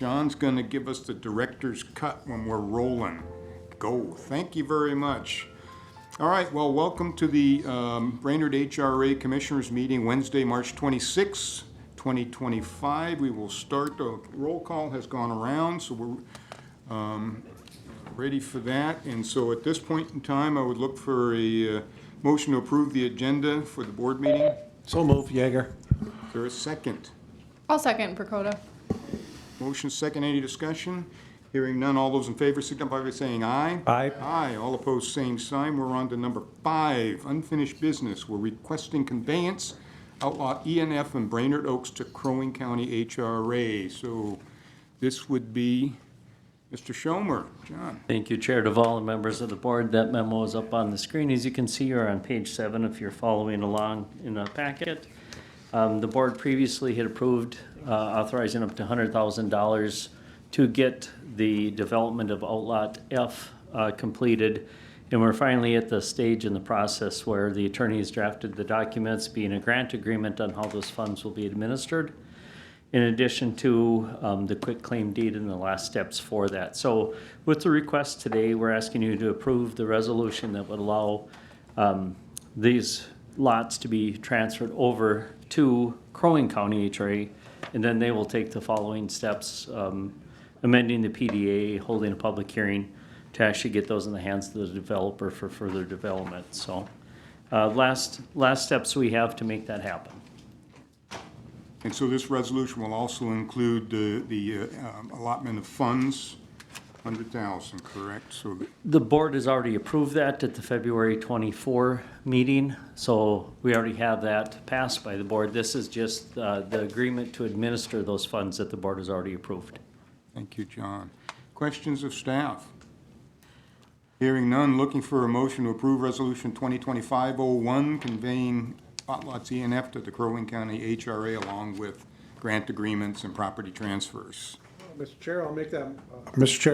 John's going to give us the director's cut when we're rolling. Go. Thank you very much. All right, well, welcome to the Brainerd HRA Commissioners Meeting, Wednesday, March 26, 2025. We will start. The roll call has gone around, so we're ready for that. And so at this point in time, I would look for a motion to approve the agenda for the board meeting. So move, Yeager. Is there a second? I'll second Procoda. Motion second, any discussion? Hearing none, all those in favor signify by saying aye. Aye. Aye, all opposed, same sign. We're on to number 5, unfinished business. We're requesting conveyance, outlot ENF and Brainerd Oaks to Crow Wing County HRA. So this would be Mr. Schomer. John. Thank you, Chair Duvall and members of the board. That memo is up on the screen. As you can see, you're on page 7 if you're following along in the packet. The board previously had approved authorizing up to $100,000 to get the development of Outlot F completed. And we're finally at the stage in the process where the attorneys drafted the documents, being a grant agreement on how those funds will be administered, in addition to the quick claim deed and the last steps for that. So with the request today, we're asking you to approve the resolution that would allow these lots to be transferred over to Crow Wing County HRA, and then they will take the following steps, amending the PDA, holding a public hearing to actually get those in the hands of the developer for further development. So last steps we have to make that happen. And so this resolution will also include the allotment of funds, 100,000, correct? So The board has already approved that at the February 24 meeting, so we already have that passed by the board. This is just the agreement to administer those funds that the board has already approved. thank you, John. Questions of staff? Hearing none, looking for a motion to approve Resolution 2025-01, conveying outlots ENF to the Crow Wing County HRA along with grant agreements and property transfers. Mr. Chair,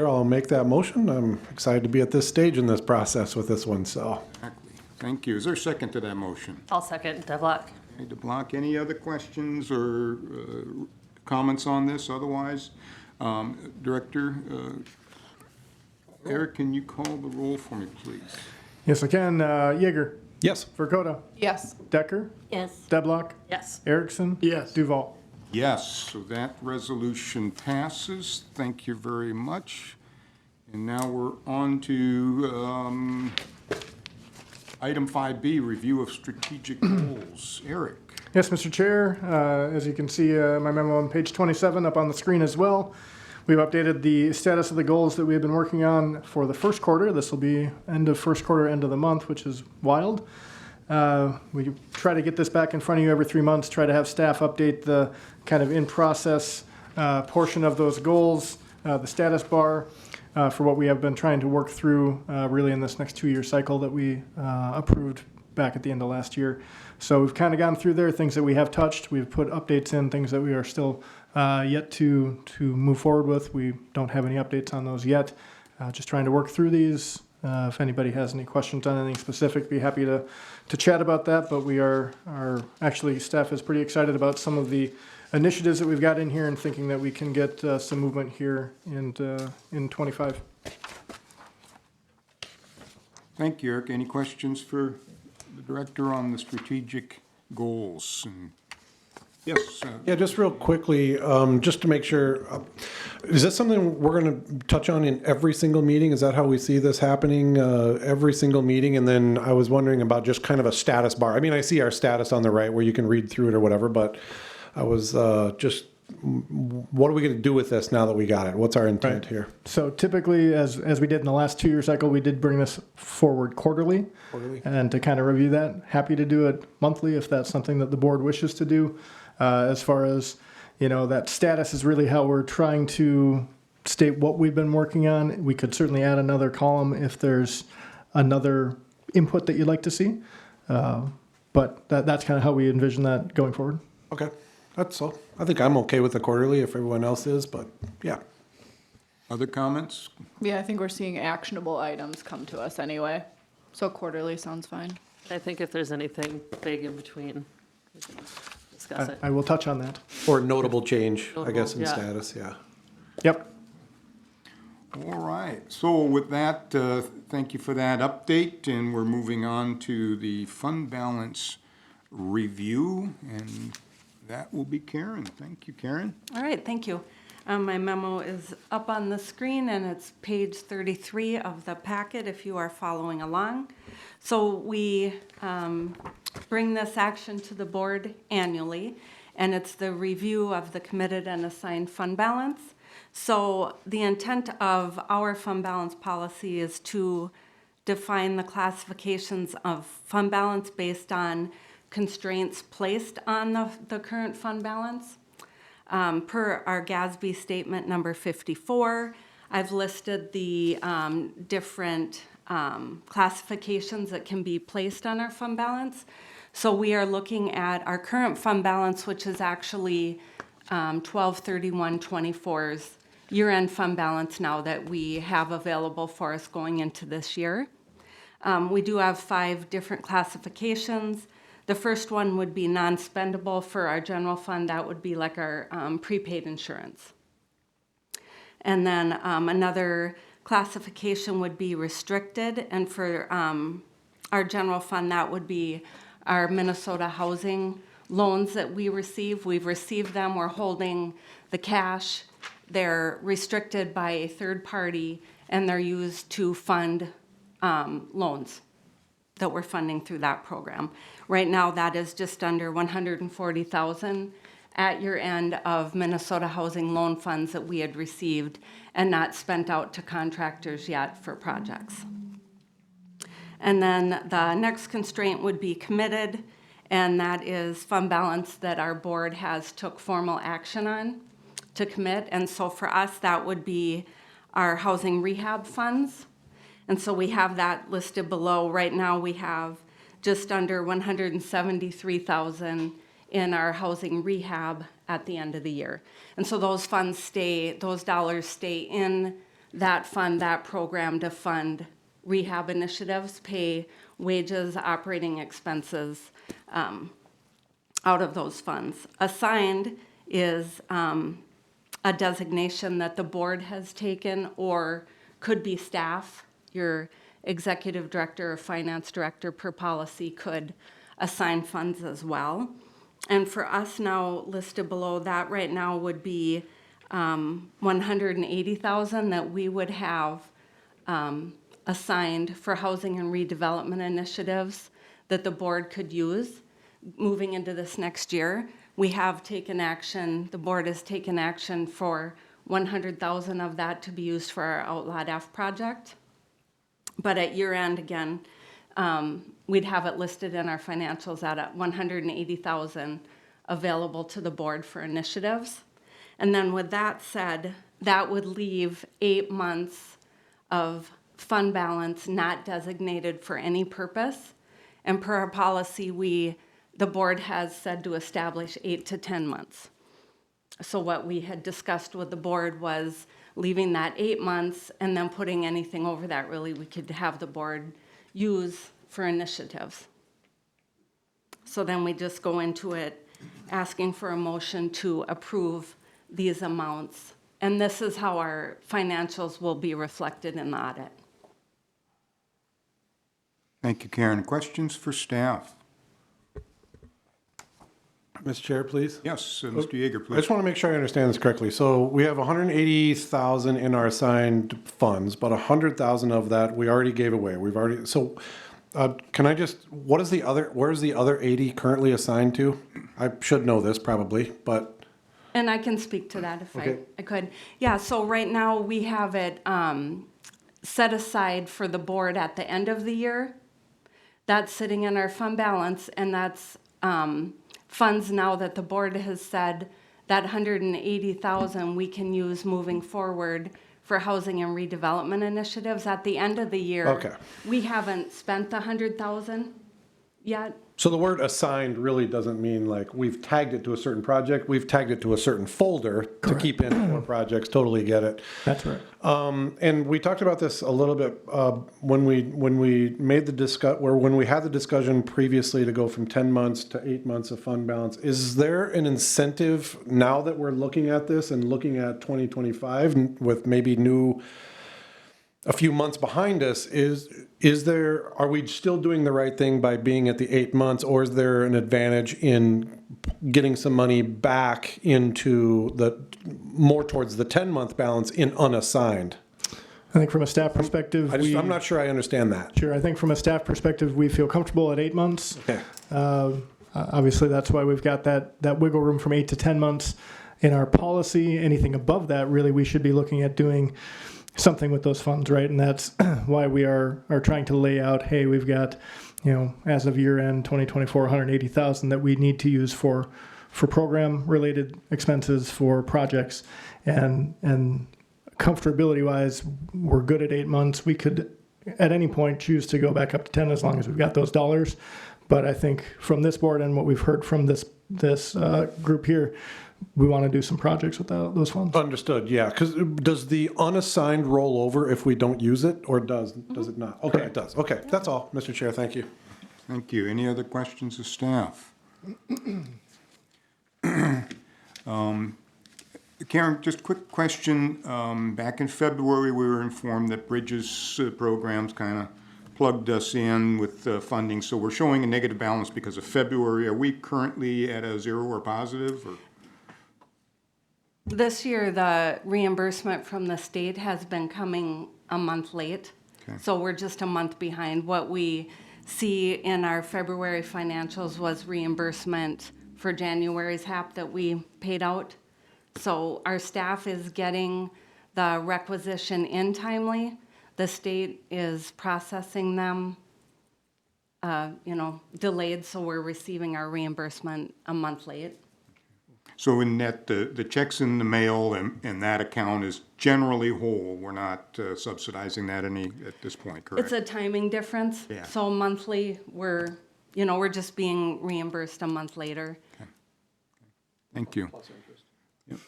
I'll make that motion. I'm excited to be at this stage in this process with this one, so. Exactly. Thank you. Is there a second to that motion? I'll second Devlock. Okay, DeBlock, any other questions or comments on this otherwise? Director, Eric, can you call the roll for me, please? Yes, I can. Yeager. Yes. Vercoda. Yes. Decker. Yes. Deblock. Yes. Erickson. Yes. Duval. Yes, so that resolution passes. Thank you very much. And now we're on to item 5B, review of strategic goals. Eric. Yes, Mr. Chair. As you can see, my memo on page 27 up on the screen as well. We've updated the status of the goals that we have been working on for the first quarter. This will be end of first quarter, end of the month, which is wild. We try to get this back in front of you every 3 months, try to have staff update the kind of in-process portion of those goals, the status bar for what we have been trying to work through really in this next 2-year cycle that we approved back at the end of last year. So we've kind of gone through there, things that we have touched. We've put updates in, things that we are still yet to move forward with. We don't have any updates on those yet. Just trying to work through these. If anybody has any questions on anything specific, be happy to chat about that. But we are actually, staff is pretty excited about some of the initiatives that we've got in here and thinking that we can get some movement here in 25. Thank you, Eric. Any questions for the director on the strategic goals? And yes. Yeah, just real quickly, just to make sure, is this something we're going to touch on in every single meeting? Is that how we see this happening, every single meeting? And then I was wondering about just kind of a status bar. I mean, I see our status on the right where you can read through it or whatever, but I was just, what are we going to do with this now that we got it? What's our intent here? So typically, as we did in the last 2-year cycle, we did bring this forward quarterly. And to kind of review that, happy to do it monthly if that's something that the board wishes to do. As far as, that status is really how we're trying to state what we've been working on. We could certainly add another column if there's another input that you'd like to see. But that's kind of how we envision that going forward. Okay, that's all. I think I'm okay with the quarterly if everyone else is, but yeah. Other comments? Yeah, I think we're seeing actionable items come to us anyway. So quarterly sounds fine. I think if there's anything big in between, we can discuss it. I will touch on that. Or notable change, I Notable, guess, in yeah. status, yeah. Yep. All right, so with that, thank you for that update, and we're moving on to the fund balance review, and that will be Karen. Thank you, Karen. All right, thank you. My memo is up on the screen and it's page 33 of the packet if you are following along. So we bring this action to the board annually, and it's the review of the committed and assigned fund balance. So the intent of our fund balance policy is to define the classifications of fund balance based on constraints placed on the current fund balance. Per our GASB statement number 54, I've listed the different classifications that can be placed on our fund balance. So we are looking at our current fund balance, which is actually 12/31/24's year-end fund balance now that we have available for us going into this year. We do have 5 different classifications. The first one would be non-spendable for our general fund. That would be like our prepaid insurance. And then another classification would be restricted. And for our general fund, that would be our Minnesota housing loans that we receive. We've received them. We're holding the cash. They're restricted by a third party, and they're used to fund loans that we're funding through that program. Right now, that is just under $140,000 at year end of Minnesota housing loan funds that we had received and not spent out to contractors yet for projects. And then the next constraint would be committed, and that is fund balance that our board has took formal action on to commit. And so for us, that would be our housing rehab funds. And so we have that listed below. Right now, we have just under $173,000 in our housing rehab at the end of the year. And so those funds those dollars stay in that fund, that program to fund rehab initiatives, pay wages, operating expenses out of those funds. Assigned is a designation that the board has taken or could be staff. Your executive director or finance director per policy could assign funds as well. And for us now listed below that right now would be $180,000 that we would have assigned for housing and redevelopment initiatives that the board could use moving into this next year. We have taken action, the board has taken action for $100,000 of that to be used for our Outlot F project. But at year end, again, we'd have it listed in our financials at $180,000 available to the board for initiatives. And then with that said, that would leave 8 months of fund balance not designated for any purpose. And per our policy, the board has said to establish 8 to 10 months. So what we had discussed with the board was leaving that 8 months and then putting anything over that really we could have the board use for initiatives. So then we just go into it asking for a motion to approve these amounts. And this is how our financials will be reflected in the audit. Thank you, Karen. Questions for staff? Mr. Chair, please. Yes, Mr. Yeager, I please. just want to make sure I understand this correctly. So we have 180,000 in our assigned funds, but 100,000 of that we already gave away. Can I just, where's the other 80 currently assigned to? I should know this probably, but. And I can speak to that if Okay. I could. Yeah, so right now we have it set aside for the board at the end of the year. That's sitting in our fund balance, and that's funds now that the board has said that 180,000 we can use moving forward for housing and redevelopment initiatives. At the end of the year, Okay. we haven't spent the 100,000 yet. So the word assigned really doesn't mean like we've tagged it to a certain project. We've tagged it to a certain folder to keep in more projects. Totally get it. That's right. And we talked about this a little bit when we made the when we had the discussion previously to go from 10 months to 8 months of fund balance. Is there an incentive now that we're looking at this and looking at 2025 with maybe a few months behind us, are we still doing the right thing by being at the 8 months, or is there an advantage in getting some money back into more towards the 10-month balance in unassigned? I think from a staff perspective, I'm not sure I understand that. Sure. I think from a staff perspective, we feel comfortable at 8 months. Okay. Obviously, that's why we've got that wiggle room from 8 to 10 months in our policy. Anything above that, really, we should be looking at doing something with those funds, right? And that's why we are trying to lay out, hey, we've got, as of year end 2024, 180,000 that we need to use for program related expenses for projects, and comfortability wise, we're good at 8 months. We could at any point choose to go back up to 10 as long as we've got those dollars. But I think from this board and what we've heard from this group here, we want to do some projects with those funds. Understood, yeah. Because does the unassigned roll over if we don't use it, or does it not? Okay, it does. Okay, that's all, Mr. Chair. Thank you. Thank you. Any other questions of staff? Karen, just quick question. Back in February, we were informed that Bridges programs kind of plugged us in with funding, so we're showing a negative balance because of February. Are we currently at a zero or positive? Or? This year, the reimbursement from the state has been coming a month late. Okay. So we're just a month behind. What we see in our February financials was reimbursement for January's HAP that we paid out. So our staff is getting the requisition in timely. The state is processing them, delayed, so we're receiving our reimbursement a month late. So in that, the checks in the mail and that account is generally whole. We're not subsidizing that any at this point, correct? It's a timing difference. Yeah. So monthly, we're just being reimbursed a month later. Okay. Thank you. Yep.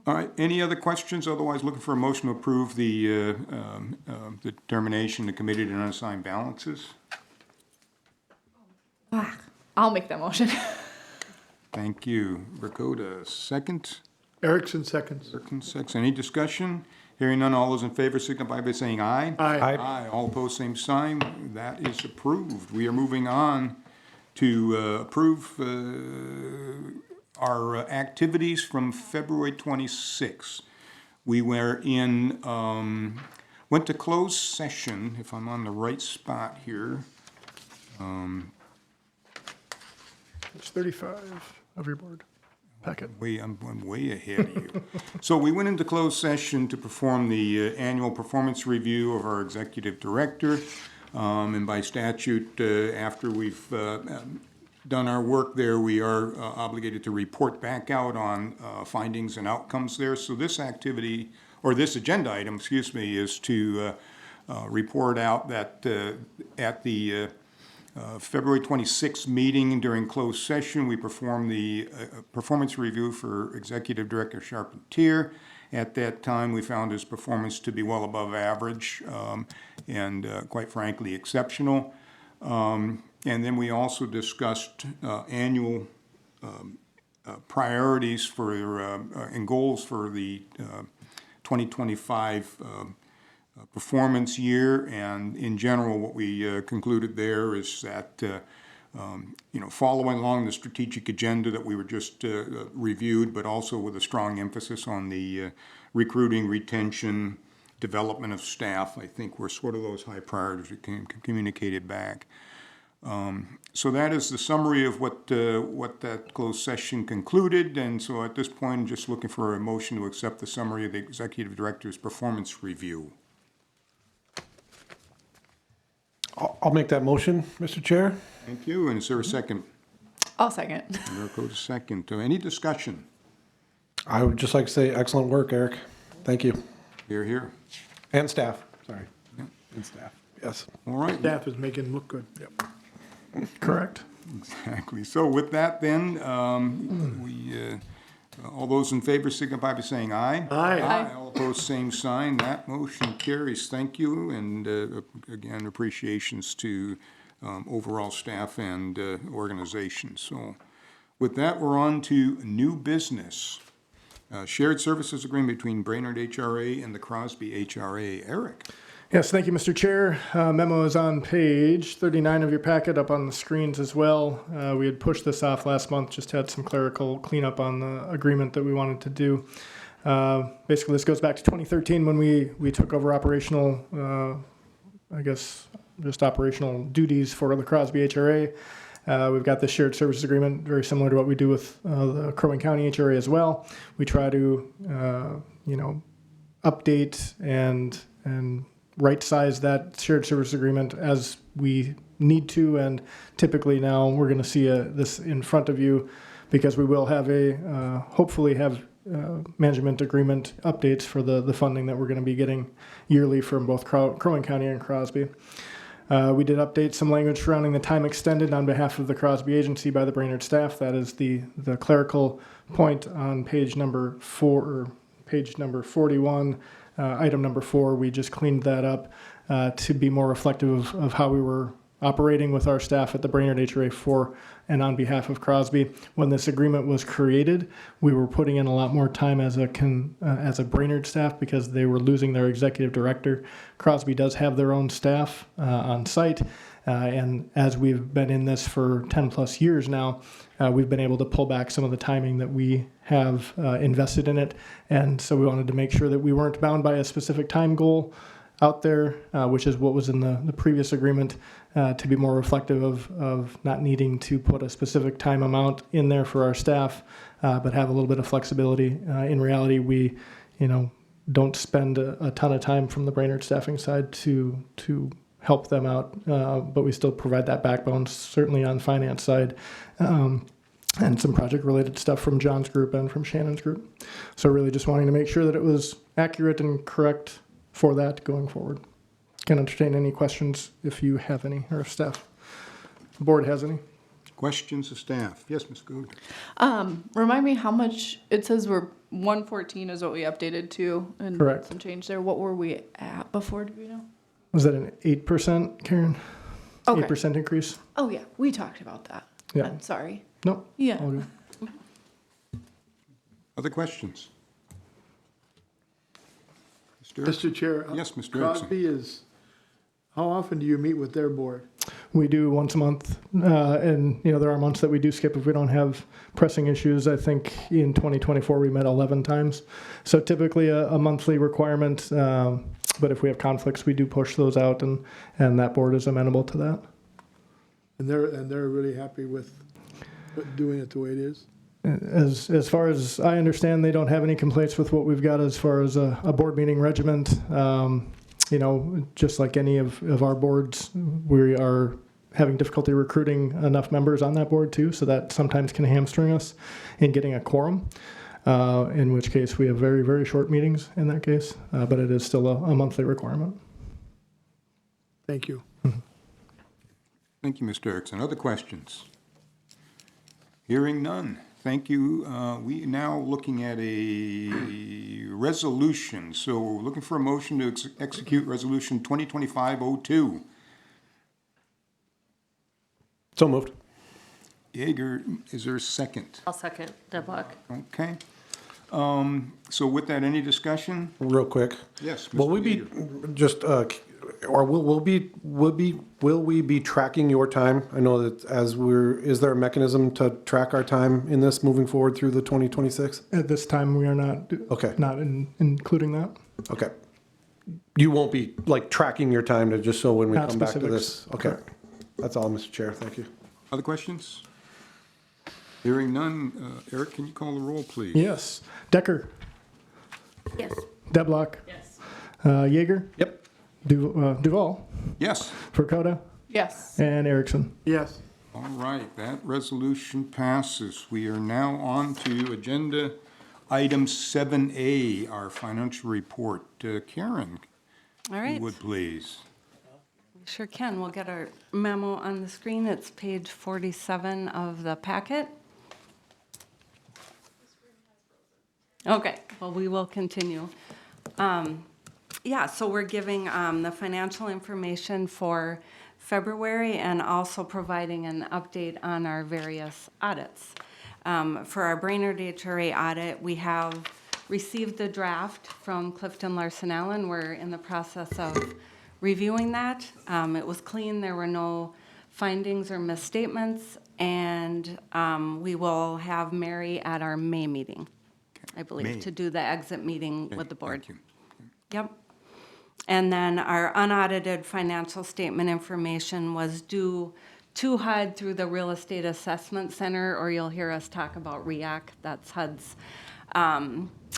All right, any other questions? Otherwise, looking for a motion to approve the determination of committed and unassigned balances. I'll make that motion. Thank you. Vercoda, second. Erickson seconds. Erickson, second. Any discussion? Hearing none, all those in favor signify by saying aye. Aye. Aye. All opposed, same sign. That is approved. We are moving on to approve our activities from February 26th. We were went to closed session, if I'm on the right spot here. It's 35 of your board packet. I'm way ahead of you. So we went into closed session to perform the annual performance review of our executive director. And by statute, after we've done our work there, we are obligated to report back out on findings and outcomes there. So this activity, or this agenda item, is to report out that at the February 26th meeting during closed session, we performed the performance review for Executive Director Charpentier. At that time, we found his performance to be well above average and quite frankly exceptional. And then we also discussed annual priorities and goals for the 2025 performance year. And in general, what we concluded there is that, following along the strategic agenda that we were just reviewed, but also with a strong emphasis on the recruiting, retention, development of staff, I think were sort of those high priorities we communicated back. So that is the summary of what that closed session concluded. And so at this point, I'm just looking for a motion to accept the summary of the Executive Director's performance review. I'll make that motion, Mr. Chair. Thank you. And is there a second? I'll second. Go to second. Any discussion? I would just like to say excellent work, Eric. Thank you. Here, here. And staff, sorry. Yeah. And staff, yes. All right. Staff is making it look good. Yep. Correct. Exactly. So with that then, all those in favor signify by saying aye. Aye. Aye. All opposed, same sign. That motion carries. Thank you. And again, appreciations to overall staff and organization. So with that, we're on to new business. Shared services agreement between Brainerd HRA and the Crosby HRA. Eric? Yes, thank you, Mr. Chair. Memo is on page 39 of your packet, up on the screens as well. We had pushed this off last month, just had some clerical cleanup on the agreement that we wanted to do. Basically, this goes back to 2013 when we took over operational, just operational duties for the Crosby HRA. We've got this shared services agreement, very similar to what we do with the Crow Wing County HRA as well. We try to, update and right-size that shared service agreement as we need to, and typically now we're going to see this in front of you because we will have hopefully have management agreement updates for the funding that we're going to be getting yearly from both Crow Wing County and Crosby. We did update some language surrounding the time extended on behalf of the Crosby agency by the Brainerd staff. That is the clerical point on page number 41. Item number 4, we just cleaned that up to be more reflective of how we were operating with our staff at the Brainerd HRA for and on behalf of Crosby. When this agreement was created, we were putting in a lot more time as a Brainerd staff because they were losing their executive director. Crosby does have their own staff on site, and as we've been in this for 10 plus years now, we've been able to pull back some of the timing that we have invested in it. And so we wanted to make sure that we weren't bound by a specific time goal out there, which is what was in the previous agreement, to be more reflective of not needing to put a specific time amount in there for our staff, but have a little bit of flexibility. In reality, we, don't spend a ton of time from the Brainerd staffing side to help them out, but we still provide that backbone, certainly on finance side, and some project-related stuff from John's group and from Shannon's group. So really just wanting to make sure that it was accurate and correct for that going forward. Can entertain any questions if you have any, or if staff, the board has any. Questions of staff? Yes, Ms. Goode? Remind me how much, it says we're 114 is what we updated to, and Correct. some change there. What were we at before, do we know? Was that an 8%, Karen? Okay. 8% increase? Oh, yeah, we talked about that. Yeah. I'm sorry. Nope. Yeah. All good. Other questions? Mr. Chair. Yes, Mr. Erickson. Crosby how often do you meet with their board? We do once a month, and there are months that we do skip if we don't have pressing issues. I think in 2024 we met 11 times, so typically a monthly requirement. But if we have conflicts, we do push those out, and that board is amenable to that. And they're really happy with doing it the way it is? As far as I understand, they don't have any complaints with what we've got as far as a board meeting regiment. Just like any of our boards, we are having difficulty recruiting enough members on that board too, so that sometimes can hamstring us in getting a quorum, in which case we have very, very short meetings in that case, but it is still a monthly requirement. Thank you. Thank you, Mr. Erickson. Other questions? Hearing none. Thank you. We now looking at a resolution. So we're looking for a motion to execute Resolution 2025-02. So moved. Yeager, is there a second? I'll second. Deblock. Okay. So with that, any discussion? Real quick. Yes, Will Mr. we be Yeager. just, or will we be tracking your time? I know that is there a mechanism to track our time in this moving forward through the 2026? At this time, we are not Okay. including that. Okay. You won't be like tracking your time to just so when we Not come back to specifics. this. Okay. Correct. That's all, Mr. Chair. Thank you. Other questions? Hearing none. Eric, can you call the roll, please? Yes. Decker, Yes. Deblock, Yes. Yeager, Yep. Duval, Yes. Furcoda, Yes. and Erickson. Yes. All right, that resolution passes. We are now on to agenda item 7A, our financial report. Karen, All if right. you would please. Sure can. We'll get our memo on the screen. It's page 47 of the packet. Okay, well, we will continue. Yeah, so we're giving the financial information for February and also providing an update on our various audits. For our Brainerd HRA audit, we have received the draft from Clifton Larson Allen. We're in the process of reviewing that. It was clean, there were no findings or misstatements, and we will have Mary at our May meeting, I believe, May. to do the exit meeting Okay, with the board. thank you. Yep. And then our unaudited financial statement information was due to HUD through the Real Estate Assessment Center, or you'll hear us talk about REAC. That's HUD's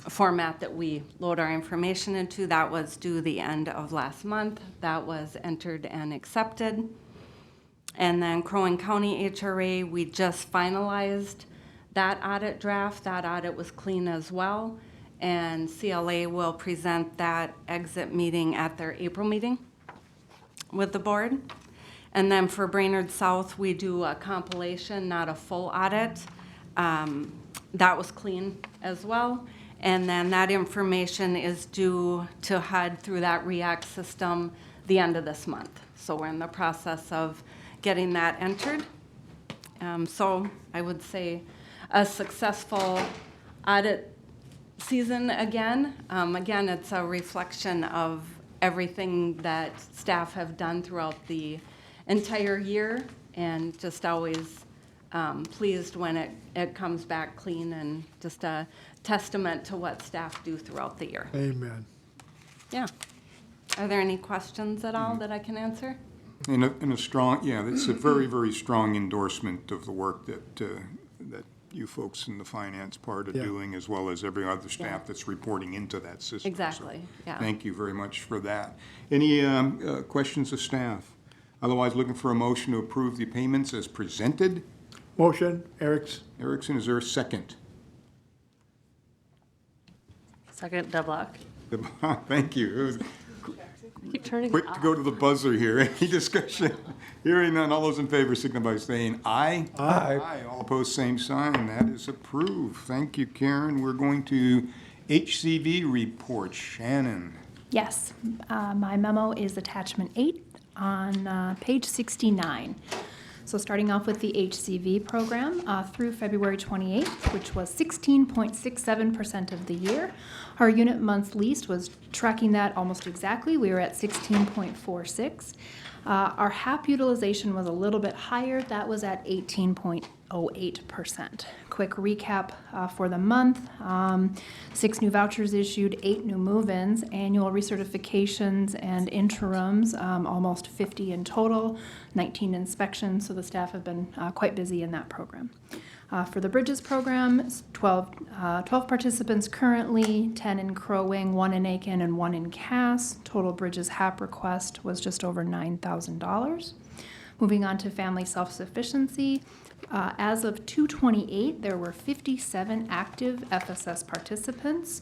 format that we load our information into. That was due the end of last month. That was entered and accepted. And then Crow Wing County HRA, we just finalized that audit draft. That audit was clean as well. And CLA will present that exit meeting at their April meeting with the board. And then for Brainerd South, we do a compilation, not a full audit. That was clean as well. And then that information is due to HUD through that REACT system the end of this month. So we're in the process of getting that entered. So I would say a successful audit season again. Again, it's a reflection of everything that staff have done throughout the entire year, and just always pleased when it comes back clean, and just a testament to what staff do throughout the year. Amen. Yeah. Are there any questions at all that I can answer? In a strong, yeah, it's a very, very strong endorsement of the work that you folks in the finance part are Yeah. doing, as well as every other staff Yeah. that's reporting into that system. So Exactly, yeah. Thank you very much for that. Any questions of staff? Otherwise, looking for a motion to approve the payments as presented. Motion, Erickson, is there a second? Second, DeBlock. Thank you. It was Keep turning it quick to off. go to the buzzer here. Any discussion? Hearing none, all those in favor signify by saying aye. Aye. All opposed, same sign. That is approved. Thank you, Karen. We're going to HCV report. Shannon. Yes, my memo is attachment 8 on page 69. So starting off with the HCV program, through February 28th, which was 16.67% of the year. Our unit months leased was tracking that almost exactly. We were at 16.46. Our HAP utilization was a little bit higher. That was at 18.08%. Quick recap for the month. 6 new vouchers issued, 8 new move-ins, annual recertifications and interims, almost 50 in total, 19 inspections, so the staff have been quite busy in that program. For the Bridges program, 12 participants currently, 10 in Crow Wing, 1 in Aiken, and 1 in Cass. Total Bridges HAP request was just over $9,000. Moving on to family self-sufficiency, as of 2/28, there were 57 active FSS participants.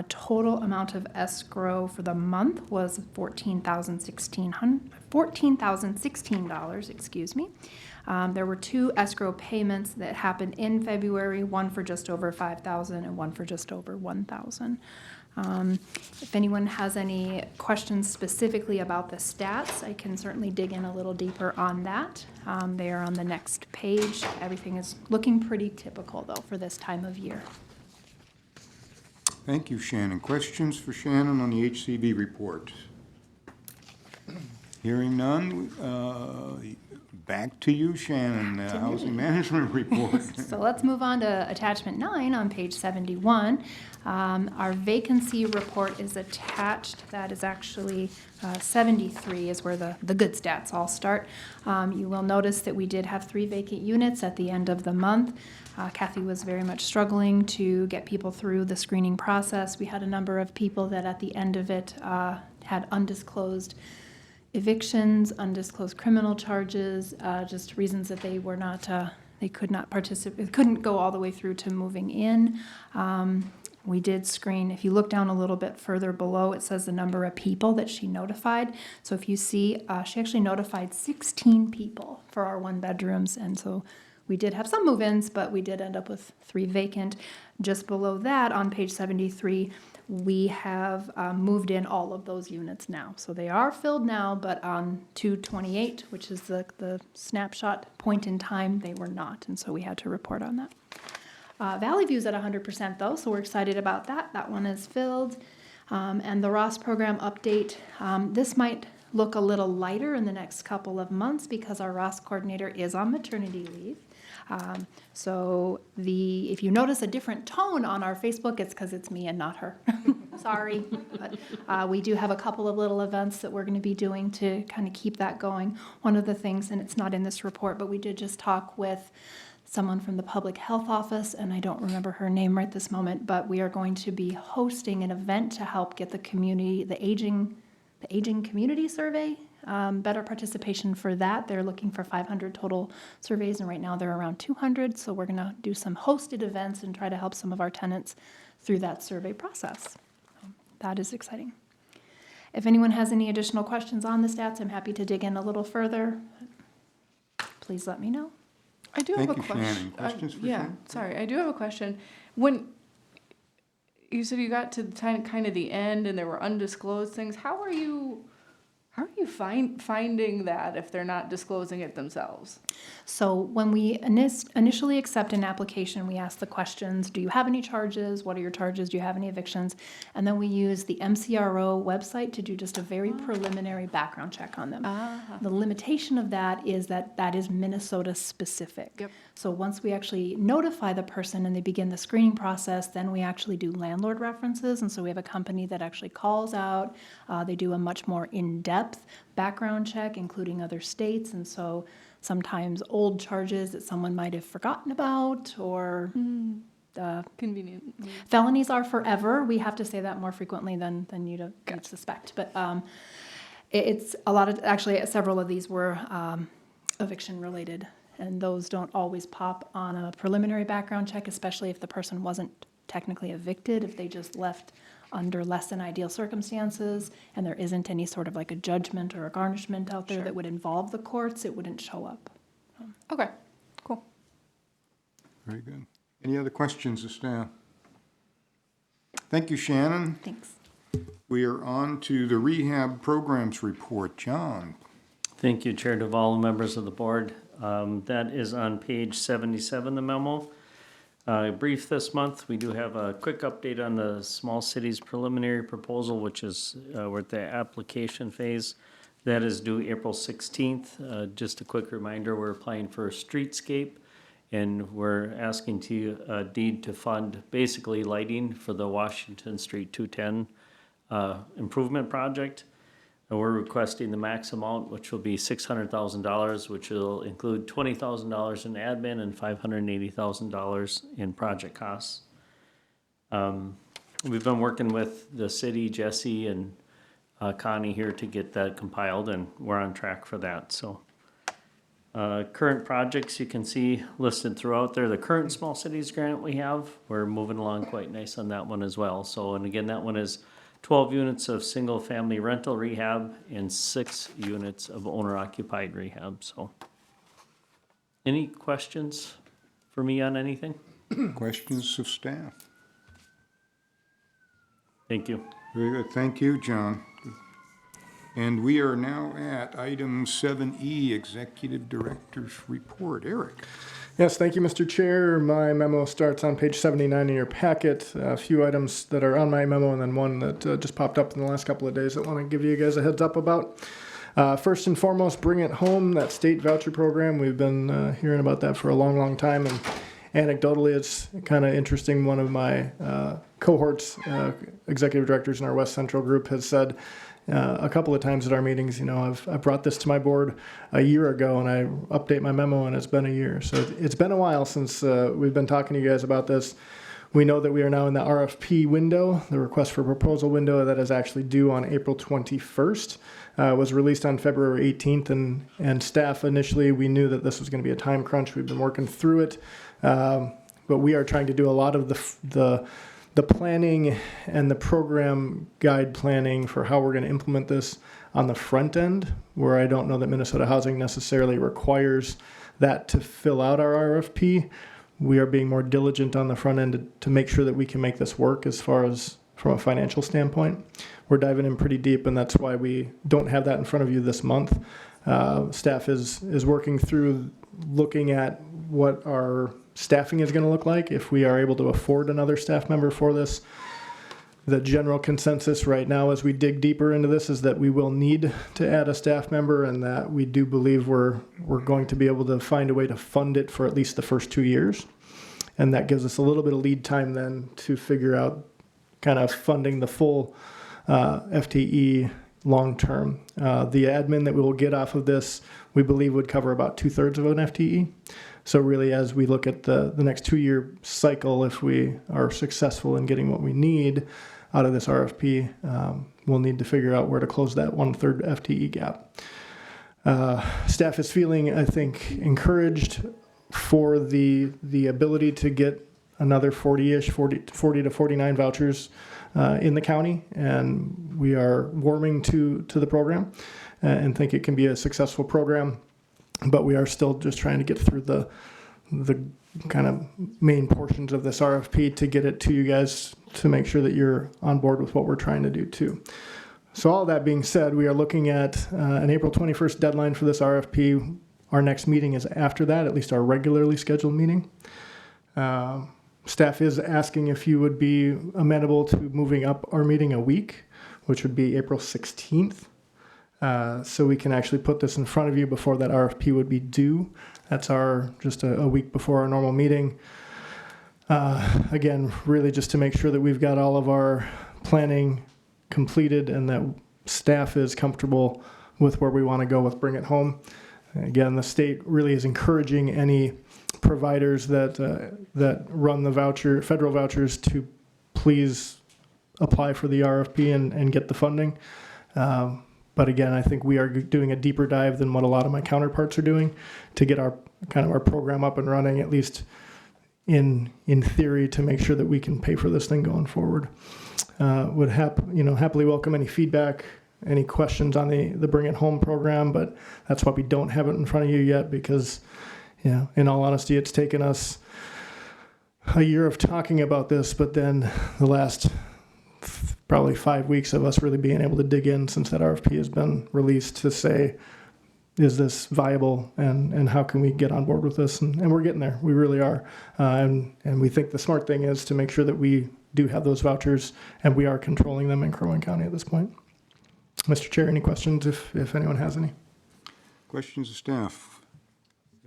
Total amount of escrow for the month was $14,016, excuse me. There were 2 escrow payments that happened in February, one for just over $5,000 and one for just over $1,000. If anyone has any questions specifically about the stats, I can certainly dig in a little deeper on that. They are on the next page. Everything is looking pretty typical, though, for this time of year. Thank you, Shannon. Questions for Shannon on the HCV report? Hearing none, back to you, Shannon, the housing management report. So let's move on to attachment 9 on page 71. Our vacancy report is attached. That is actually 73 is where the good stats all start. You will notice that we did have 3 vacant units at the end of the month. Kathy was very much struggling to get people through the screening process. We had a number of people that at the end of it had undisclosed evictions, undisclosed criminal charges, just reasons that they were not, they could not participate, couldn't go all the way through to moving in. we did screen. If you look down a little bit further below, it says the number of people that she notified. So if you see, she actually notified 16 people for our 1-bedrooms. And so we did have some move-ins, but we did end up with 3 vacant. Just below that, on page 73, we have moved in all of those units now. So they are filled now, but on 2/28, which is the snapshot point in time, they were not. And so we had to report on that. Valley View's at 100% though, so we're excited about that. That one is filled. And the Ross program update, this might look a little lighter in the next couple of months because our Ross coordinator is on maternity leave. So if you notice a different tone on our Facebook, it's because it's me and not her. Sorry. But we do have a couple of little events that we're going to be doing to kind of keep that going. One of the things, and it's not in this report, but we did just talk with someone from the public health office, and I don't remember her name right this moment, but we are going to be hosting an event to help get the community, the aging community survey, better participation for that. They're looking for 500 total surveys, and right now they're around 200, so we're gonna do some hosted events and try to help some of our tenants through that survey process. That is exciting. If anyone has any additional questions on the stats, I'm happy to dig in a little further. Please let me know. I do have a Thank you, question. Shannon. Questions for Yeah, Shannon? sorry, I do have a question. When you said you got to kind of the end and there were undisclosed things, how are you finding that if they're not disclosing it themselves? So when we initially accept an application, we ask the questions, do you have any charges? What are your charges? Do you have any evictions? And then we use the MCRO website to do just a very preliminary background check on them. The limitation of that is that is Minnesota specific. Yep. So once we actually notify the person and they begin the screening process, then we actually do landlord references. And so we have a company that actually calls out. They do a much more in-depth background check, including other states. And so sometimes old charges that someone might have forgotten about or Convenient. felonies are forever. We have to say that more frequently than you'd suspect. But it's a lot of, actually several of these were eviction related. And those don't always pop on a preliminary background check, especially if the person wasn't technically evicted, if they just left under less than ideal circumstances and there isn't any sort of like a judgment or a garnishment out there Sure. that would involve the courts, it wouldn't show up. Okay, cool. Very good. Any other questions of staff? Thank you, Shannon. Thanks. We are on to the rehab programs report. John. Thank you, Chair Duval, and members of the board. That is on page 77, the memo. Brief this month, we do have a quick update on the small cities preliminary proposal, which is, we're at the application phase. That is due April 16th. Just a quick reminder, we're applying for a streetscape, and we're asking to deed to fund basically lighting for the Washington Street 210 improvement project. And we're requesting the max amount, which will be $600,000, which will include $20,000 in admin and $580,000 in project costs. We've been working with the city, Jesse, and Connie here to get that compiled, and we're on track for that. So, current projects you can see listed throughout there. The current small cities grant we have, we're moving along quite nice on that one as well. So, and again, that one is 12 units of single-family rental rehab and 6 units of owner-occupied rehab, so. Any questions for me on anything? Questions of staff? Thank you. Very good. Thank you, John. And we are now at item 7E, Executive Director's Report. Eric. Yes, thank you, Mr. Chair. My memo starts on page 79 in your packet. A few items that are on my memo and then one that just popped up in the last couple of days that I want to give you guys a heads up about. First and foremost, Bring It Home, that state voucher program. We've been hearing about that for a long, long time. And anecdotally, it's kind of interesting. One of my cohorts, executive directors in our West Central group, has said a couple of times at our meetings, I've brought this to my board a year ago and I update my memo and it's been a year. So it's been a while since we've been talking to you guys about this. We know that we are now in the RFP window, the request for proposal window that is actually due on April 21st. Was released on February 18th and staff initially, we knew that this was going to be a time crunch. We've been working through it, but we are trying to do a lot of the the planning and the program guide planning for how we're going to implement this on the front end, where I don't know that Minnesota Housing necessarily requires that to fill out our RFP. We are being more diligent on the front end to make sure that we can make this work as far as from a financial standpoint. We're diving in pretty deep, and that's why we don't have that in front of you this month. Staff is working through looking at what our staffing is going to look like if we are able to afford another staff member for this. The general consensus right now as we dig deeper into this is that we will need to add a staff member, and that we do believe we're going to be able to find a way to fund it for at least the first 2 years. And that gives us a little bit of lead time then to figure out kind of funding the full FTE long term. The admin that we will get off of this, we believe would cover about 2/3 of an FTE. So really, as we look at the next 2-year cycle, if we are successful in getting what we need out of this RFP, we'll need to figure out where to close that 1/3 FTE gap. Staff is feeling, I think, encouraged for the ability to get another 40 to 49 vouchers in the county, and we are warming to the program and think it can be a successful program. But we are still just trying to get through the kind of main portions of this RFP to get it to you guys to make sure that you're on board with what we're trying to do too. So all that being said, we are looking at an April 21st deadline for this RFP. Our next meeting is after that, at least our regularly scheduled meeting. Staff is asking if you would be amenable to moving up our meeting a week, which would be April 16th. So we can actually put this in front of you before that RFP would be due. That's just a week before our normal meeting. Again, really just to make sure that we've got all of our planning completed and that staff is comfortable with where we want to go with Bring It Home. Again, the state really is encouraging any providers that run the federal vouchers to please apply for the RFP and get the funding. But again, I think we are doing a deeper dive than what a lot of my counterparts are doing to get our program up and running, at least in theory, to make sure that we can pay for this thing going forward. Would happily welcome any feedback, any questions on the Bring It Home program, but that's why we don't have it in front of you yet, because in all honesty, it's taken us a year of talking about this, but then the last probably 5 weeks of us really being able to dig in since that RFP has been released to say, is this viable and how can we get on board with this? And we're getting there. We really are. And we think the smart thing is to make sure that we do have those vouchers and we are controlling them in Crow Wing County at this point. Mr. Chair, any questions if anyone has any? Questions of staff?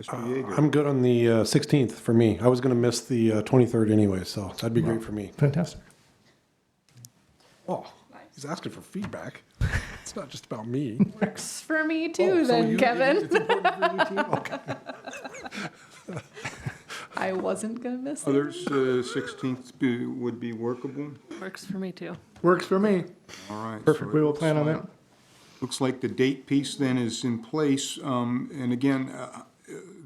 Mr. Yeager? I'm good on the 16th for me. I was going to miss the 23rd anyway, so that'd be great for me. Fantastic. Oh, he's asking for feedback. It's not just about me. Works for me too, then, Kevin. It's important for you too? Okay. I wasn't gonna miss it. Others, 16th would be workable? Works for me too. Works for me. All right. Perfect. so We it will looks plan on like- that. Looks like the date piece then is in place. And again,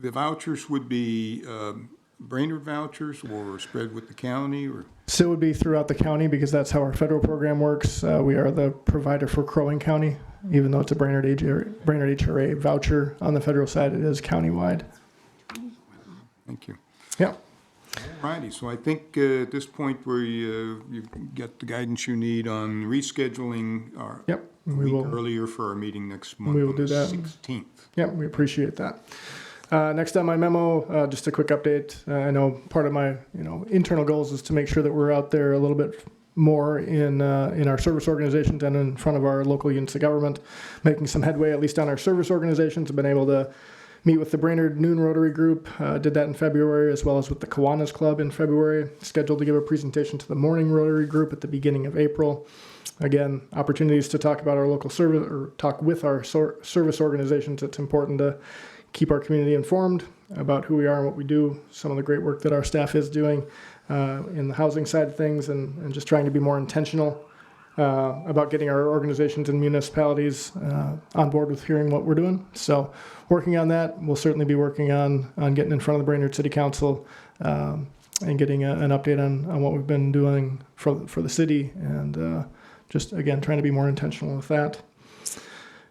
the vouchers would be Brainerd vouchers or spread with the county or? So it would be throughout the county because that's how our federal program works. We are the provider for Crow Wing County, even though it's a Brainerd HRA voucher. On the federal side, it is countywide. Thank you. Yeah. Alrighty, so I think at this point where you get the guidance you need on rescheduling our Yep. a We week will. earlier for our meeting next month. We will on do the that. 16th. Yeah, we appreciate that. Next on my memo, just a quick update. I know part of my internal goals is to make sure that we're out there a little bit more in our service organizations and in front of our local units of government, making some headway at least on our service organizations. I've been able to meet with the Brainerd Noon Rotary Group, did that in February, as well as with the Kiwanis Club in February. Scheduled to give a presentation to the Morning Rotary Group at the beginning of April. Again, opportunities to talk about our local service or talk with our service organizations. It's important to keep our community informed about who we are and what we do, some of the great work that our staff is doing in the housing side of things, and just trying to be more intentional about getting our organizations and municipalities on board with hearing what we're doing. So working on that. We'll certainly be working on getting in front of the Brainerd City Council and getting an update on what we've been doing for the city, and just again trying to be more intentional with that.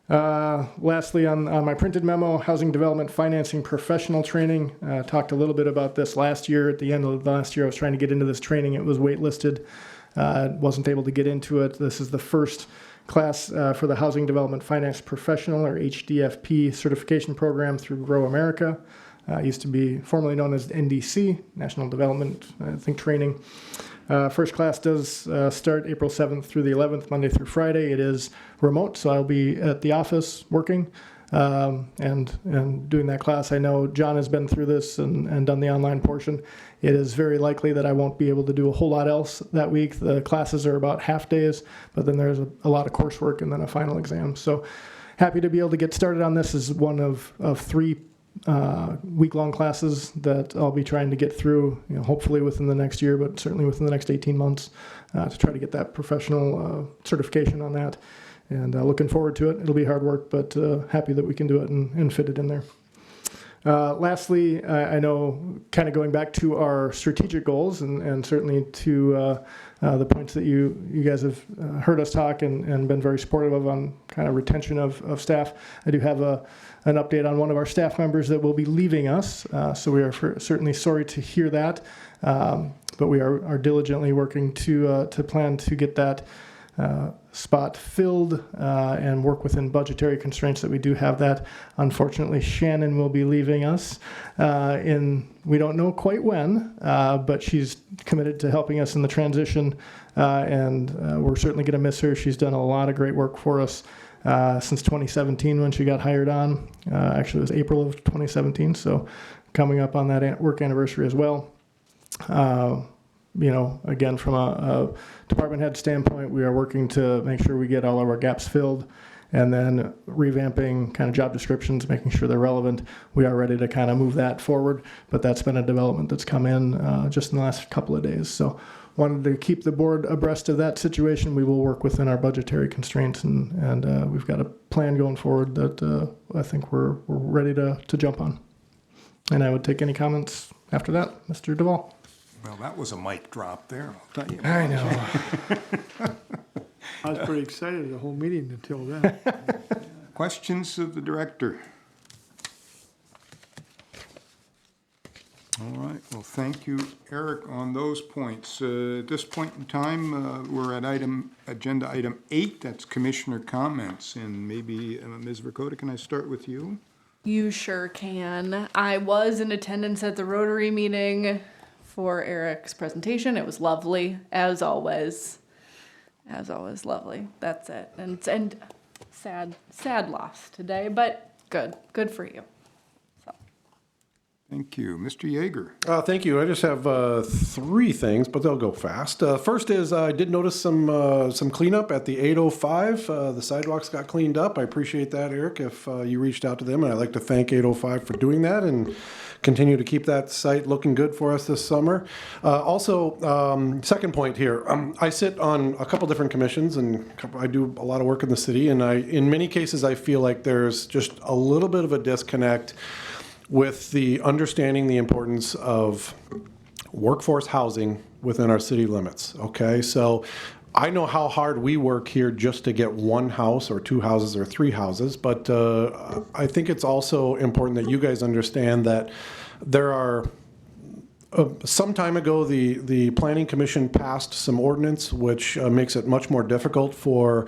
Lastly, on my printed memo, housing development financing professional training. Talked a little bit about this last year. At the end of last year, I was trying to get into this training. It was waitlisted. Wasn't able to get into it. This is the first class for the Housing Development Finance Professional, or HDFP, certification program through Grow America. Used to be formerly known as NDC, National Development, Training. First class does start April 7th through the 11th, Monday through Friday. It is remote, so I'll be at the office working and doing that class. I know John has been through this and done the online portion. It is very likely that I won't be able to do a whole lot else that week. The classes are about half days, but then there's a lot of coursework and then a final exam. So happy to be able to get started on this. As one of 3 week-long classes that I'll be trying to get through, hopefully within the next year, but certainly within the next 18 months to try to get that professional certification on that. And looking forward to it. It'll be hard work, but happy that we can do it and fit it in there. Lastly, I know, kind of going back to our strategic goals and certainly to the points that you guys have heard us talk and been very supportive of on kind of retention of staff. I do have an update on one of our staff members that will be leaving us, so we are certainly sorry to hear that, but we are diligently working to plan to get that spot filled and work within budgetary constraints that we do have that. Unfortunately, Shannon will be leaving us we don't know quite when, but she's committed to helping us in the transition, and we're certainly going to miss her. She's done a lot of great work for us since 2017 when she got hired on. Actually, it was April of 2017, so coming up on that work anniversary as well. Again, from a department head standpoint, we are working to make sure we get all of our gaps filled, and then revamping kind of job descriptions, making sure they're relevant. We are ready to kind of move that forward, but that's been a development that's come in just in the last couple of days. So wanted to keep the board abreast of that situation. We will work within our budgetary constraints, and we've got a plan going forward that I think we're ready to jump on. And I would take any comments after that, Mr. Duvall. Well, that was a mic drop there, I'll tell you. I know. I was pretty excited the whole meeting until then. Questions of the director? All right, well, thank you, Eric, on those points. At this point in time, we're at agenda item 8, that's commissioner comments, and maybe, Ms. Verkota, can I start with you? You sure can. I was in attendance at the Rotary meeting for Eric's presentation. It was lovely, as always. As always, lovely. That's it. And sad loss today, but good for you. So. Thank you. Mr. Yeager. Thank you. I just have 3 things, but they'll go fast. First is I did notice some cleanup at the 805. The sidewalks got cleaned up. I appreciate that, Eric, if you reached out to them, and I'd like to thank 805 for doing that and continue to keep that site looking good for us this summer. Also, second point here, I sit on a couple different commissions, and I do a lot of work in the city, and in many cases I feel like there's just a little bit of a disconnect with the understanding the importance of workforce housing within our city limits, okay? So I know how hard we work here just to get 1 house or 2 houses or 3 houses, but I think it's also important that you guys understand that there are some time ago, the Planning Commission passed some ordinance which makes it much more difficult for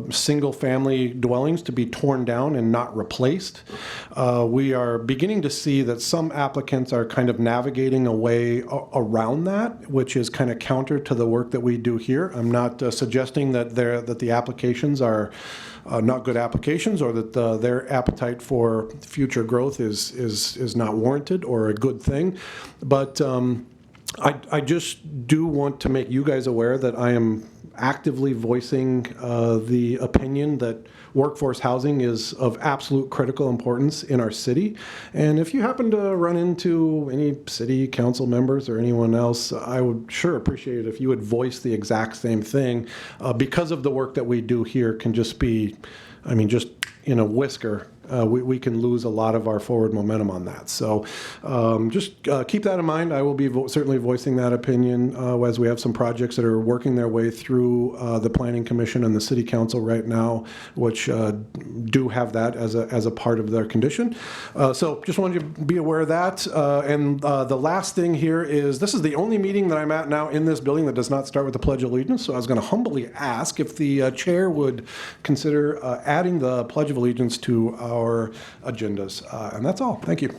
single-family dwellings to be torn down and not replaced. We are beginning to see that some applicants are kind of navigating a way around that, which is kind of counter to the work that we do here. I'm not suggesting that the applications are not good applications, or that their appetite for future growth is not warranted or a good thing. But I just do want to make you guys aware that I am actively voicing the opinion that workforce housing is of absolute critical importance in our city. And if you happen to run into any city council members or anyone else, I would sure appreciate it if you would voice the exact same thing, because of the work that we do here can just be, just in a whisker, we can lose a lot of our forward momentum on that. So just keep that in mind. I will be certainly voicing that opinion as we have some projects that are working their way through the Planning Commission and the City Council right now, which do have that as a part of their condition. So just wanted you to be aware of that. And the last thing here is this is the only meeting that I'm at now in this building that does not start with the Pledge of Allegiance. So I was going to humbly ask if the chair would consider adding the Pledge of Allegiance to our agendas. And that's all. Thank you.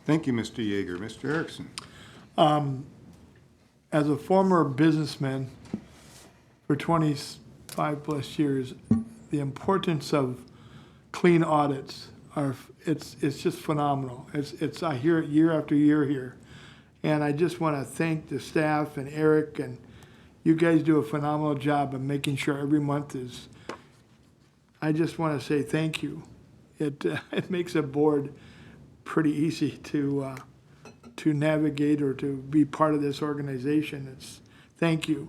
Thank you, Mr. Yeager. Mr. Erickson? As a former businessman for 25 plus years, the importance of clean audits it's just phenomenal. I hear it year after year here. And I just want to thank the staff and Eric, and you guys do a phenomenal job of making sure every month is, I just want to say thank you. It makes a board pretty easy to navigate or to be part of this organization. Thank you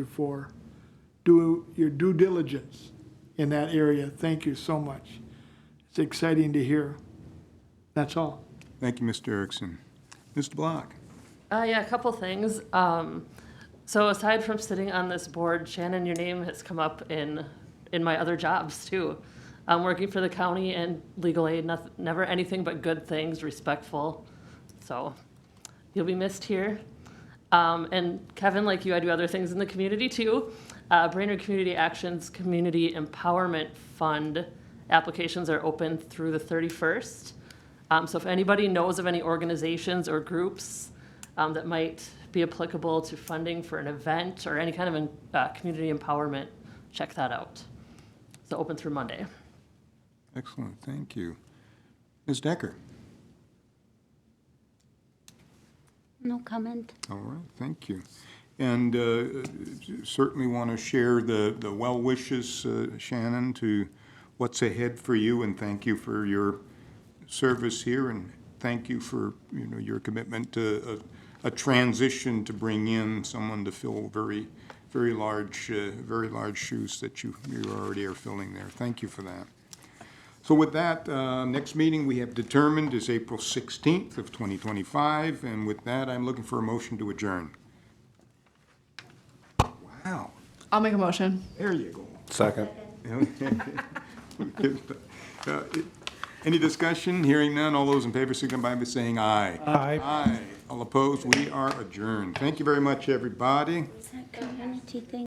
for your due diligence in that area. Thank you so much. It's exciting to hear. That's all. Thank you, Mr. Erickson. Mr. Block? Yeah, a couple things. So aside from sitting on this board, Shannon, your name has come up in my other jobs too. Working for the county and legal aid, never anything but good things, respectful. So you'll be missed here. And Kevin, like you, I do other things in the community too. Brainerd Community Actions Community Empowerment Fund applications are open through the 31st. So if anybody knows of any organizations or groups that might be applicable to funding for an event or any kind of community empowerment, check that out. So open through Monday. Excellent, thank you. Ms. Decker? No comment. All right, thank you. And certainly want to share the well wishes, Shannon, to what's ahead for you, and thank you for your service here, and thank you for your commitment to a transition to bring in someone to fill very large shoes that you already are filling there. Thank you for that. So with that, next meeting we have determined is April 16th of 2025, and with that, I'm looking for a motion to adjourn. Wow, I'll make a motion. there you go. Second. Any discussion? Hearing none, all those in favor signify by saying aye. Aye. Aye. All opposed, we are adjourned. Thank you very much, everybody. Is that community thing?